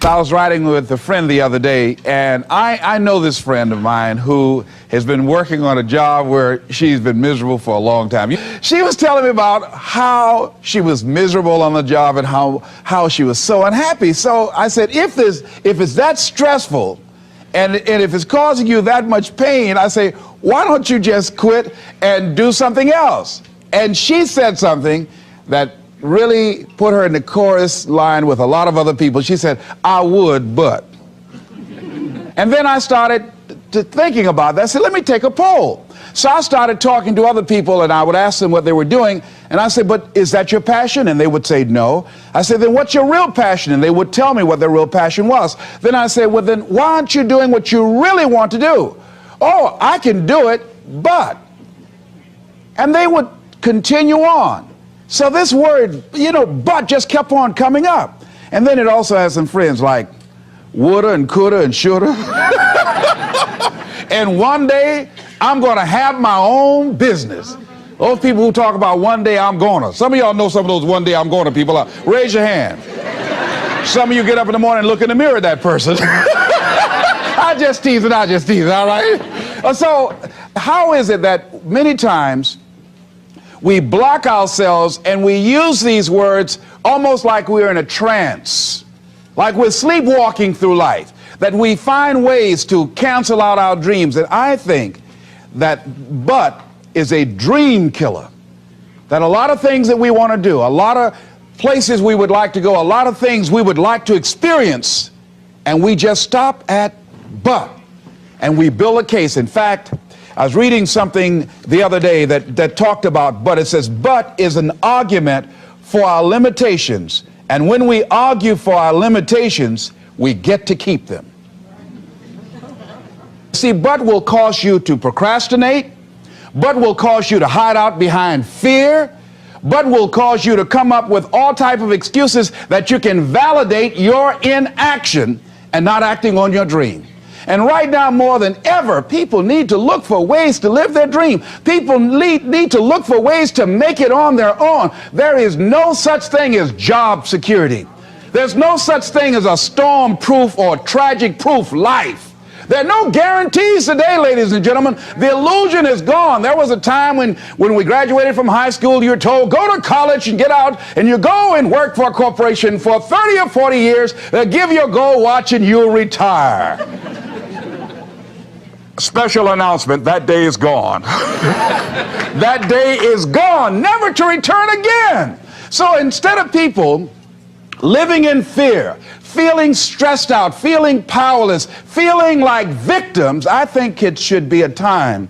I was riding with a friend the other day, and I know this friend of mine who has been working on a job where she's been miserable for a long time. She was telling me about how she was miserable on the job and how she was so unhappy. So I said, if it's that stressful and if it's causing you that much pain, I say, why don't you just quit and do something else? And she said something that really put her in the chorus line with a lot of other people. She said, I would, but. And then I started thinking about that. I said, let me take a poll. So I started talking to other people, and I would ask them what they were doing. And I said, but is that your passion? And they would say no. I said, then what's your real passion? And they would tell me what their real passion was. Then I said, well, then why aren't you doing what you really want to do? Oh, I can do it, but. And they would continue on. So this word, but just kept on coming up. And then it also has some friends like woulda and coulda and shoulda. And one day I'm going to have my own business. Those people who talk about one day I'm gonna. Some of y'all know some of those one day I'm gonna people. Raise your hand. Some of you get up in the morning and look in the mirror at that person. I just tease, all right? So how is it that many times we block ourselves and we use these words almost like we're in a trance, like we're sleepwalking through life, that we find ways to cancel out our dreams? And I think that but is a dream killer, that a lot of things that we want to do, a lot of places we would like to go, a lot of things we would like to experience, and we just stop at but, and we build a case. In fact, I was reading something the other day that talked about but. It says, but is an argument for our limitations. And when we argue for our limitations, we get to keep them. See, but will cause you to procrastinate. But will cause you to hide out behind fear. But will cause you to come up with all type of excuses that you can validate your inaction and not acting on your dream. And right now, more than ever, people need to look for ways to live their dream. People need to look for ways to make it on their own. There is no such thing as job security. There's no such thing as a storm-proof or tragic-proof life. There are no guarantees today, ladies and gentlemen. The illusion is gone. There was a time when we graduated from high school, you were told, go to college and get out, and you go and work for a corporation for 30 or 40 years. They'll give you a gold watch and you'll retire. Special announcement, that day is gone. That day is gone, never to return again. So instead of people living in fear, feeling stressed out, feeling powerless, feeling like victims, I think it should be a time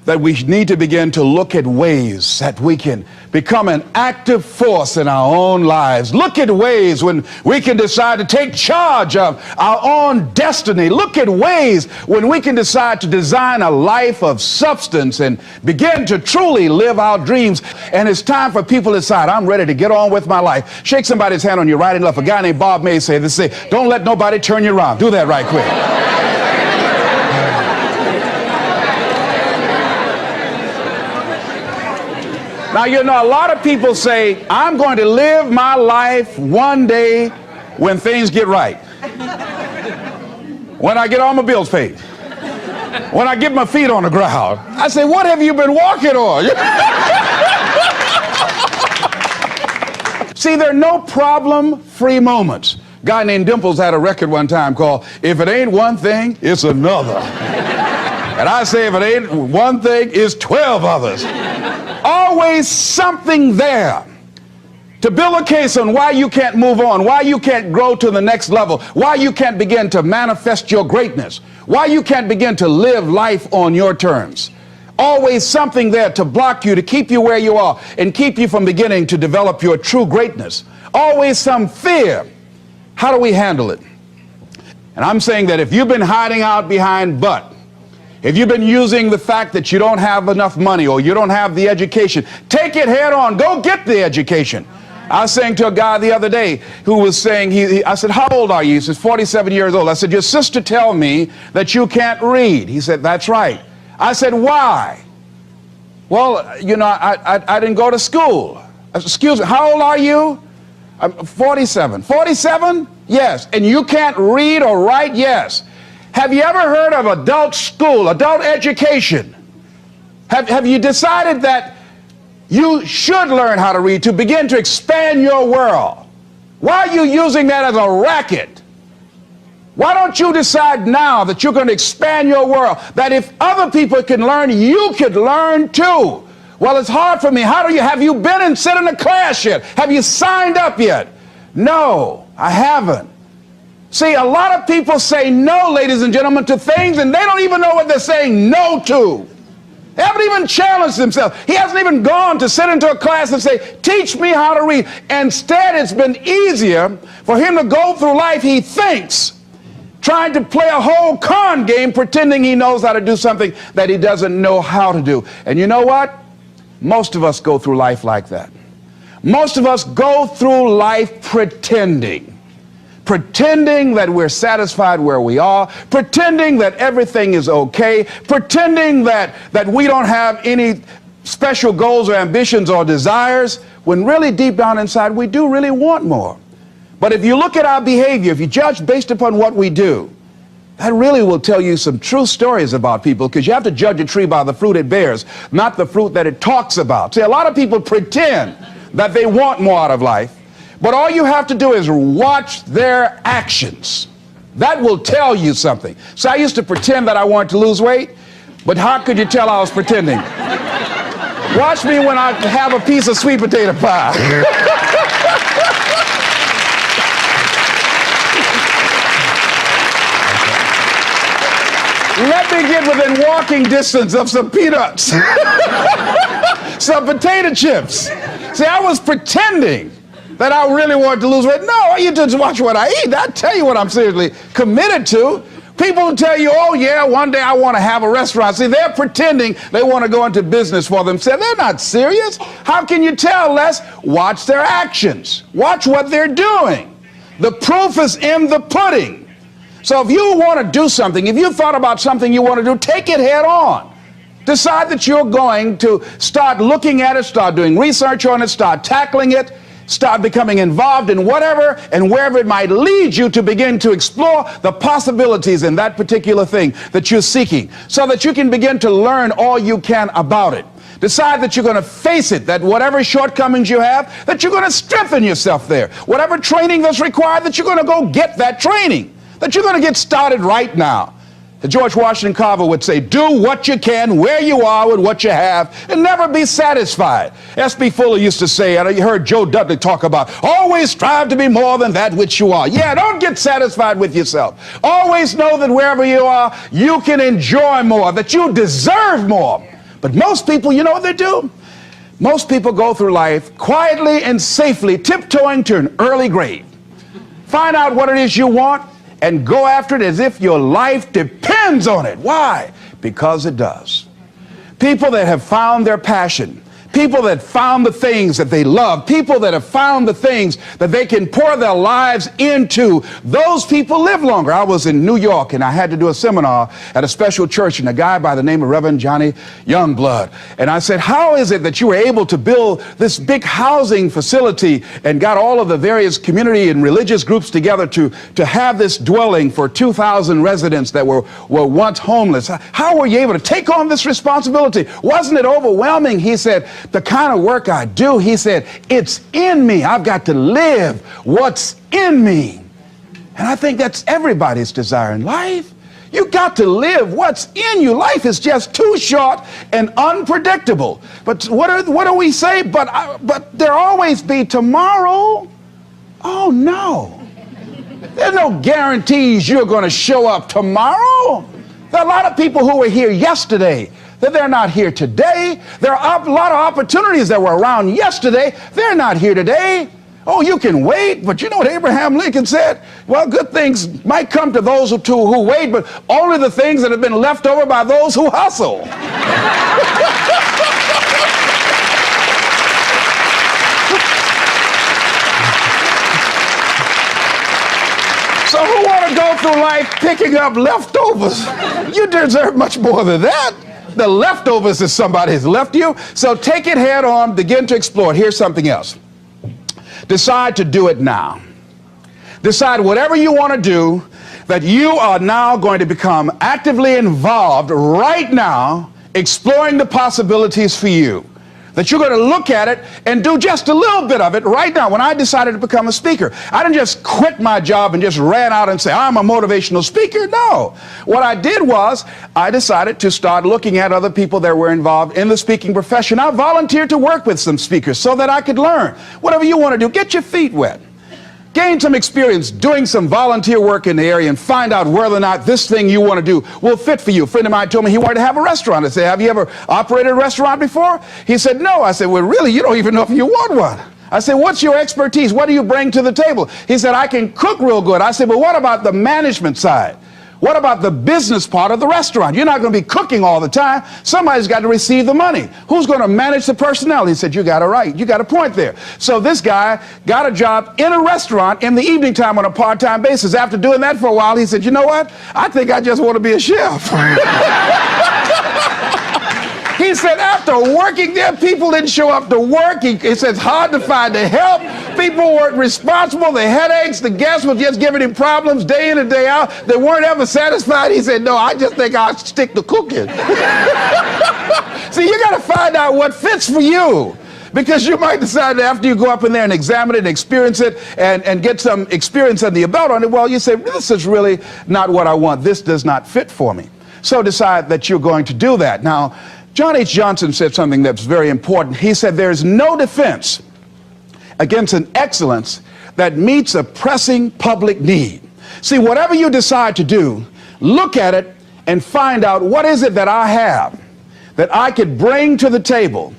that we need to begin to look at ways that we can become an active force in our own lives. Look at ways when we can decide to take charge of our own destiny. Look at ways when we can decide to design a life of substance and begin to truly live our dreams. And it's time for people to decide, I'm ready to get on with my life. Shake somebody's hand on your right and left. A guy named Bob May said this, don't let nobody turn you around. Do that right quick. Now, a lot of people say, I'm going to live my life one day when things get right. When I get all my bills paid. When I get my feet on the ground. I say, what have you been walking on? See, there are no problem-free moments. A guy named Dimples had a record one time called, If It Ain't One Thing, It's Another. And I say, if it ain't one thing, it's 12 others. Always something there to build a case on why you can't move on, why you can't grow to the next level, why you can't begin to manifest your greatness, why you can't begin to live life on your terms. Always something there to block you, to keep you where you are, and keep you from beginning to develop your true greatness. Always some fear. How do we handle it? And I'm saying that if you've been hiding out behind but, if you've been using the fact that you don't have enough money or you don't have the education, take it head on. Go get the education. I was saying to a guy the other day who was saying, I said, how old are you? He says, 47 years old. I said, your sister tell me that you can't read. He said, that's right. I said, why? Well, I didn't go to school. I said, excuse me, how old are you? 47. 47? Yes. And you can't read or write? Yes. Have you ever heard of adult school, adult education? Have you decided that you should learn how to read to begin to expand your world? Why are you using that as a racket? Why don't you decide now that you're going to expand your world, that if other people can learn, you could learn too? Well, it's hard for me. Have you been and sit in a class yet? Have you signed up yet? No, I haven't. See, a lot of people say no, ladies and gentlemen, to things, and they don't even know what they're saying no to. They haven't even challenged themselves. He hasn't even gone to sit into a class and say, teach me how to read. Instead, it's been easier for him to go through life, he thinks, trying to play a whole con game, pretending he knows how to do something that he doesn't know how to do. And you know what? Most of us go through life like that. Most of us go through life pretending that we're satisfied where we are, pretending that everything is okay, pretending that we don't have any special goals or ambitions or desires, when really deep down inside we do really want more. But if you look at our behavior, if you judge based upon what we do, that really will tell you some true stories about people, because you have to judge a tree by the fruit it bears, not the fruit that it talks about. See, a lot of people pretend that they want more out of life, but all you have to do is watch their actions. That will tell you something. So I used to pretend that I wanted to lose weight, but how could you tell I was pretending? Watch me when I have a piece of sweet potato pie. Let me get within walking distance of some peanuts, some potato chips. See, I was pretending that I really wanted to lose weight. No, you just watch what I eat. I tell you what I'm seriously committed to. People will tell you, oh yeah, one day I want to have a restaurant. See, they're pretending they want to go into business for themselves. They're not serious. How can you tell, Les? Watch their actions. Watch what they're doing. The proof is in the pudding. So if you want to do something, if you thought about something you want to do, take it head on. Decide that you're going to start looking at it, start doing research on it, start tackling it, start becoming involved in whatever and wherever it might lead you, to begin to explore the possibilities in that particular thing that you're seeking, so that you can begin to learn all you can about it. Decide that you're going to face it, that whatever shortcomings you have, that you're going to strengthen yourself there. Whatever training that's required, that you're going to go get that training, that you're going to get started right now. George Washington Carver would say, do what you can where you are with what you have and never be satisfied. S.B. Fuller used to say, and you heard Joe Dudley talk about, always strive to be more than that which you are. Yeah, don't get satisfied with yourself. Always know that wherever you are, you can enjoy more, that you deserve more. But most people, you know what they do? Most people go through life quietly and safely tiptoeing to an early grave. Find out what it is you want and go after it as if your life depends on it. Why? Because it does. People that have found their passion, people that found the things that they love, people that have found the things that they can pour their lives into, those people live longer. I was in New York and I had to do a seminar at a special church, and a guy by the name of Reverend Johnny Youngblood. And I said, how is it that you were able to build this big housing facility and got all of the various community and religious groups together to have this dwelling for 2,000 residents that were once homeless? How were you able to take on this responsibility? Wasn't it overwhelming? He said, the kind of work I do, he said, it's in me. I've got to live what's in me. And I think that's everybody's desire in life. You got to live what's in you. Life is just too short and unpredictable. But what do we say? But there always be tomorrow. Oh no. There's no guarantees you're going to show up tomorrow. There are a lot of people who were here yesterday that they're not here today. There are a lot of opportunities that were around yesterday. They're not here today. Oh, you can wait, but you know what Abraham Lincoln said? Well, good things might come to those who wait, but only the things that have been left over by those who hustle. So who want to go through life picking up leftovers? You deserve much more than that. The leftovers is somebody has left you. So take it head on, begin to explore it. Here's something else. decide to do it now. Decide whatever you want to do, that you are now going to become actively involved right now, exploring the possibilities for you. That you're going to look at it and do just a little bit of it right now. When I decided to become a speaker, I didn't just quit my job and just ran out and say, I'm a motivational speaker. No. What I did was I decided to start looking at other people that were involved in the speaking profession. I volunteered to work with some speakers so that I could learn. Whatever you want to do, get your feet wet. Gain some experience doing some volunteer work in the area and find out whether or not this thing you want to do will fit for you. A friend of mine told me he wanted to have a restaurant. I said, have you ever operated a restaurant before? He said, no. I said, well, really, you don't even know if you want one. I said, what's your expertise? What do you bring to the table? He said, I can cook real good. I said, but what about the management side? What about the business part of the restaurant? You're not going to be cooking all the time. Somebody's got to receive the money. Who's going to manage the personnel? He said, you got it right. You got a point there. So this guy got a job in a restaurant in the evening time on a part-time basis. After doing that for a while, he said, you know what? I think I just want to be a chef. He said after working there, people didn't show up to work. He said it's hard to find the help. People weren't responsible. The headaches, the guests were just giving him problems day in and day out. They weren't ever satisfied. He said, no, I just think I'll stick to cooking. See, you got to find out what fits for you. Because you might decide that after you go up in there and examine it and experience it and get some experience under your belt on it, well, you say, this is really not what I want. This does not fit for me. So decide that you're going to do that. Now, John H. Johnson said something that's very important. He said, there's no defense against an excellence that meets a pressing public need. See, whatever you decide to do, look at it and find out what is it that I have that I could bring to the table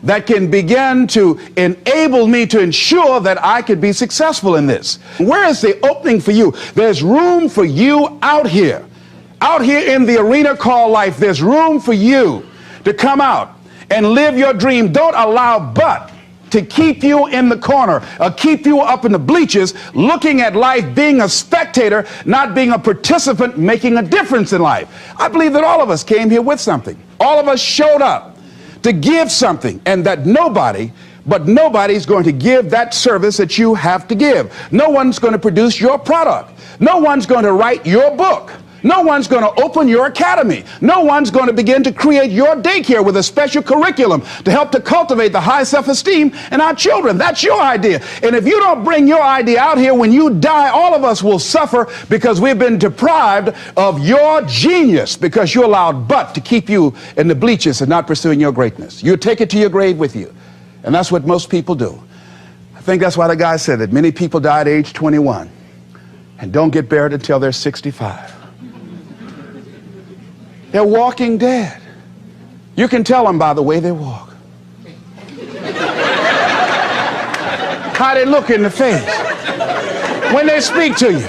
that can begin to enable me to ensure that I could be successful in this. Where is the opening for you? There's room for you out here in the arena called life. There's room for you to come out and live your dream. Don't allow but to keep you in the corner, keep you up in the bleachers, looking at life, being a spectator, not being a participant, making a difference in life. I believe that all of us came here with something. All of us showed up to give something, and that nobody's going to give that service that you have to give. No one's going to produce your product. No one's going to write your book. No one's going to open your academy. No one's going to begin to create your daycare with a special curriculum to help to cultivate the high self-esteem in our children. That's your idea. And if you don't bring your idea out here, when you die, all of us will suffer because we've been deprived of your genius because you allowed but to keep you in the bleachers and not pursuing your greatness. You take it to your grave with you. And that's what most people do. I think that's why the guy said that many people die at age 21 and don't get buried until they're 65. They're walking dead. You can tell them by the way they walk. How they look in the face. When they speak to you.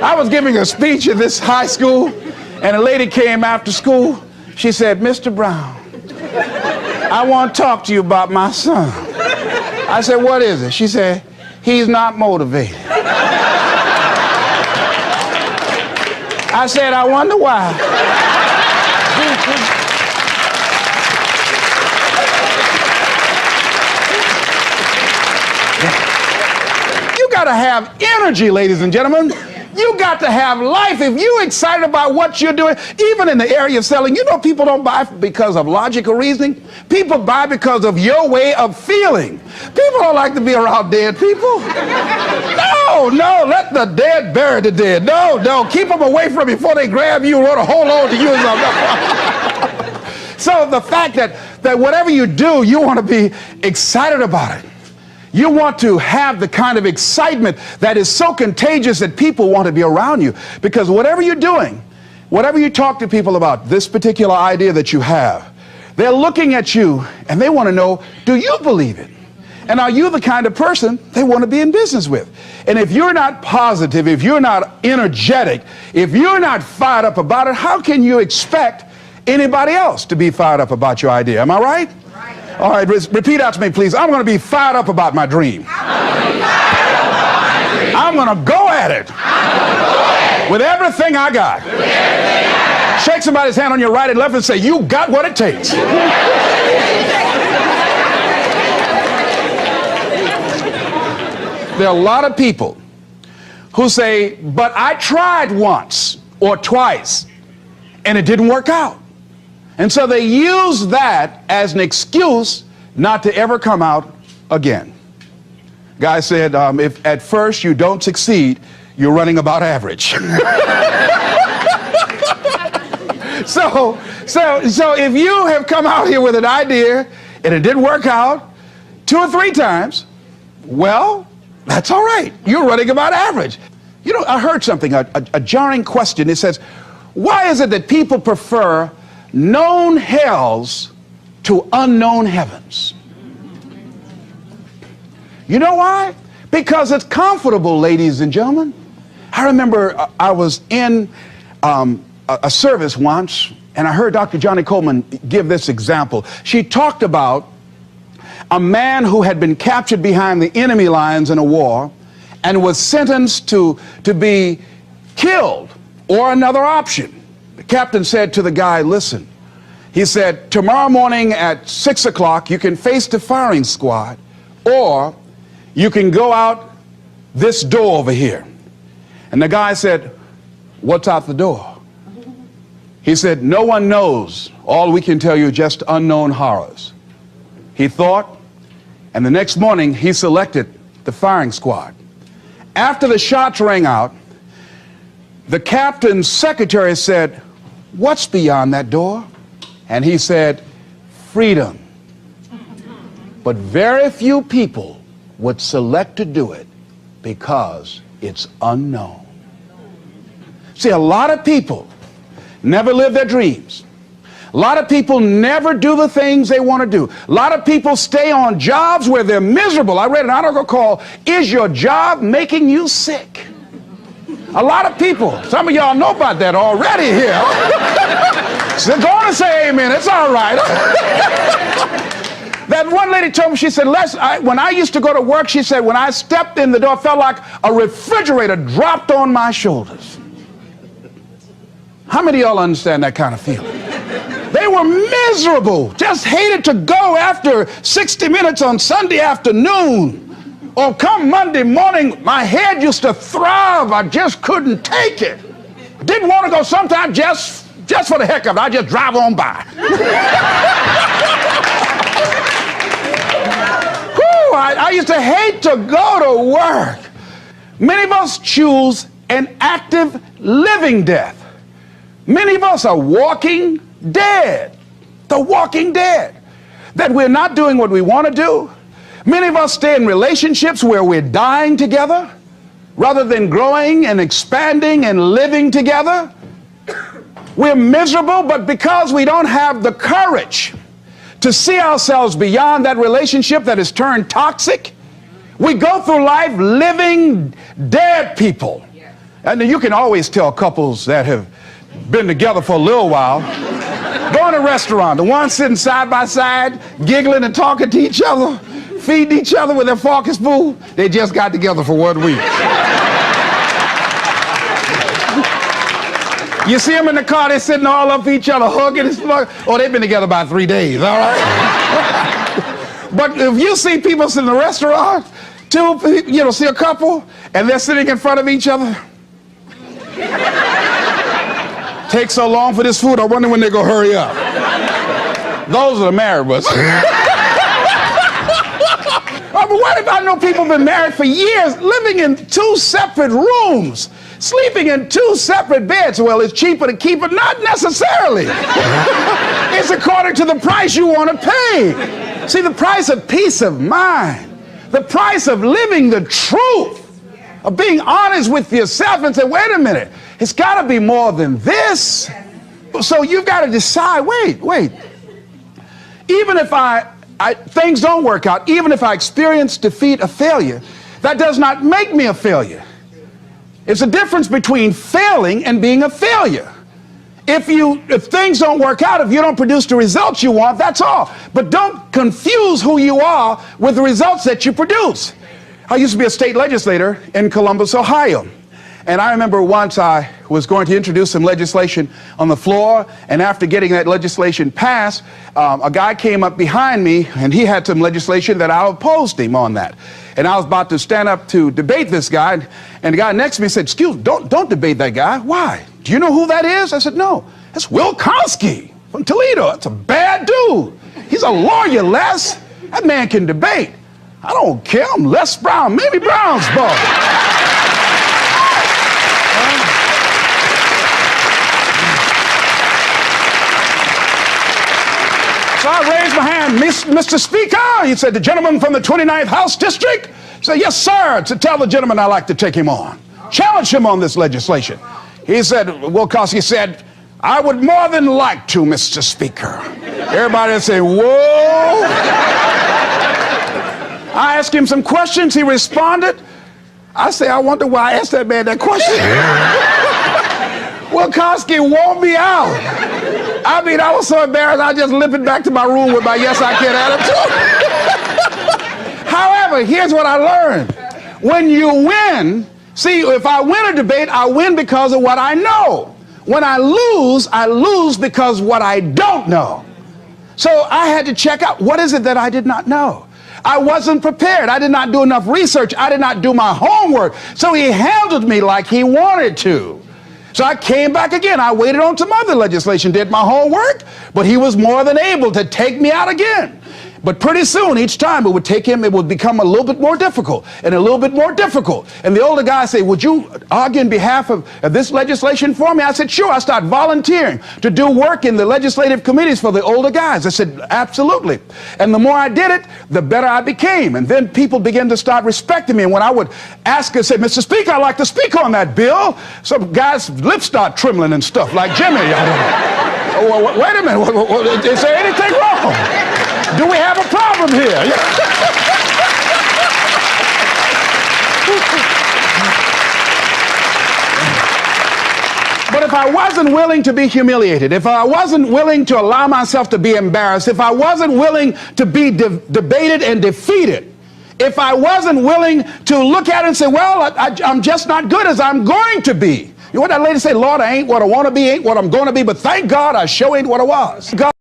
I was giving a speech at this high school, and a lady came after school. She said, Mr. Brown, I want to talk to you about my son. I said, what is it? She said, he's not motivated. I said, I wonder why. You got to have energy, ladies and gentlemen. You got to have life. If you're excited about what you're doing, even in the area of selling, you know people don't buy because of logical reasoning. People buy because of your way of feeling. People don't like to be around dead people. No, let the dead bury the dead. No, keep them away from you before they grab you and want to hold on to you. So the fact that whatever you do, you want to be excited about it. You want to have the kind of excitement that is so contagious that people want to be around you. Because whatever you're doing, whatever you talk to people about, this particular idea that you have, they're looking at you and they want to know, do you believe it? And are you the kind of person they want to be in business with? And if you're not positive, if you're not energetic, if you're not fired up about it, how can you expect anybody else to be fired up about your idea? Am I right? All right, repeat out to me, please. I'm going to be fired up about my dream. I'm going to go at it with everything I got. Shake somebody's hand on your right and left and say, you got what it takes. There are a lot of people who say, but I tried once or twice and it didn't work out. And so they use that as an excuse not to ever come out again. Guy said, if at first you don't succeed, you're running about average. So if you have come out here with an idea and it didn't work out 2 or 3 times, well, that's all right. You're running about average. You know, I heard something, a jarring question. It says, why is it that people prefer known hells to unknown heavens? You know why? Because it's comfortable, ladies and gentlemen. I remember I was in a service once, and I heard Dr. Johnny Coleman give this example. She talked about a man who had been captured behind the enemy lines in a war and was sentenced to be killed or another option. The captain said to the guy, listen, he said, tomorrow morning at 6 o'clock, you can face the firing squad, or you can go out this door over here. And the guy said, what's out the door? He said, no one knows. All we can tell you are just unknown horrors. He thought, and the next morning he selected the firing squad. After the shots rang out, the captain's secretary said, what's beyond that door? And he said, freedom. But very few people would select to do it because it's unknown. See, a lot of people never live their dreams. A lot of people never do the things they want to do. A lot of people stay on jobs where they're miserable. I read an article called, Is Your Job Making You Sick? A lot of people, some of y'all know about that already here. So go on and say amen, it's all right. That one lady told me, she said, when I used to go to work, she said, when I stepped in the door, it felt like a refrigerator dropped on my shoulders. How many of y'all understand that kind of feeling? They were miserable, just hated to go after 60 minutes on Sunday afternoon. Or come Monday morning, my head used to throb. I just couldn't take it. Didn't want to go sometimes just for the heck of it. I just drive on by. Whew, I used to hate to go to work. Many of us choose an active living death. Many of us are walking dead. The walking dead. That we're not doing what we want to do. Many of us stay in relationships where we're dying together rather than growing and expanding and living together. We're miserable, but because we don't have the courage to see ourselves beyond that relationship that has turned toxic, we go through life living dead people. And you can always tell couples that have been together for a little while. Go in a restaurant, the ones sitting side by side, giggling and talking to each other, feeding each other with their fork and spoon, they just got together for 1 week. You see them in the car, they're sitting all up each other, hugging and slugging. Oh, they've been together about 3 days, all right? But if you see people sitting in a restaurant, see a couple, and they're sitting in front of each other. Takes so long for this food, I wonder when they're going to hurry up. Those are the married ones. Oh, but what if I know people have been married for years, living in 2 separate rooms, sleeping in 2 separate beds? Well, it's cheaper to keep it. Not necessarily. It's according to the price you want to pay. See, the price of peace of mind, the price of living the truth, of being honest with yourself and say, wait a minute, it's got to be more than this. So you've got to decide, wait. Even if things don't work out, even if I experience defeat or failure, that does not make me a failure. It's a difference between failing and being a failure. If things don't work out, if you don't produce the results you want, that's all. But don't confuse who you are with the results that you produce. I used to be a state legislator in Columbus, Ohio. And I remember once I was going to introduce some legislation on the floor, and after getting that legislation passed, a guy came up behind me, and he had some legislation that I opposed him on that. And I was about to stand up to debate this guy, and the guy next to me said, "Excuse me, don't debate that guy." "Why? Do you know who that is?" I said, "No, that's Will Kosky from Toledo. That's a bad dude. He's a lawyer, Les. That man can debate." "I don't care. I'm Les Brown, Mamie Brown's boy." So I raised my hand. "Mr. Speaker," he said, "the gentleman from the 29th House District." I said, "Yes, sir. To tell the gentleman I'd like to take him on. Challenge him on this legislation." He said, Will Kosky said, "I would more than like to, Mr. Speaker." Everybody would say, "Whoa." I asked him some questions. He responded. I say, I wonder why I asked that man that question. Will Kosky wore me out. I mean, I was so embarrassed, I just limped back to my room with my yes, I can attitude. However, here's what I learned. When you win, see, if I win a debate, I win because of what I know. When I lose because what I don't know. So I had to check out, what is it that I did not know? I wasn't prepared. I did not do enough research. I did not do my homework. So he handled me like he wanted to. So I came back again. I waited on some other legislation, did my homework, but he was more than able to take me out again. But pretty soon, each time it would become a little bit more difficult and a little bit more difficult. And the older guy said, "Would you argue in behalf of this legislation for me?" I said, "Sure." I started volunteering to do work in the legislative committees for the older guys. I said, "Absolutely." And the more I did it, the better I became. And then people began to start respecting me. And when I would ask and say, "Mr. Speaker, I'd like to speak on that bill," some guys' lips start trembling and stuff, like Jimmy. Oh, wait a minute, is there anything wrong? Do we have a problem here? But if I wasn't willing to be humiliated, if I wasn't willing to allow myself to be embarrassed, if I wasn't willing to be debated and defeated, if I wasn't willing to look at it and say, well, I'm just not good as I'm going to be. You know what that lady said? "Lord, I ain't what I want to be, ain't what I'm going to be, but thank God I sure ain't what I was." God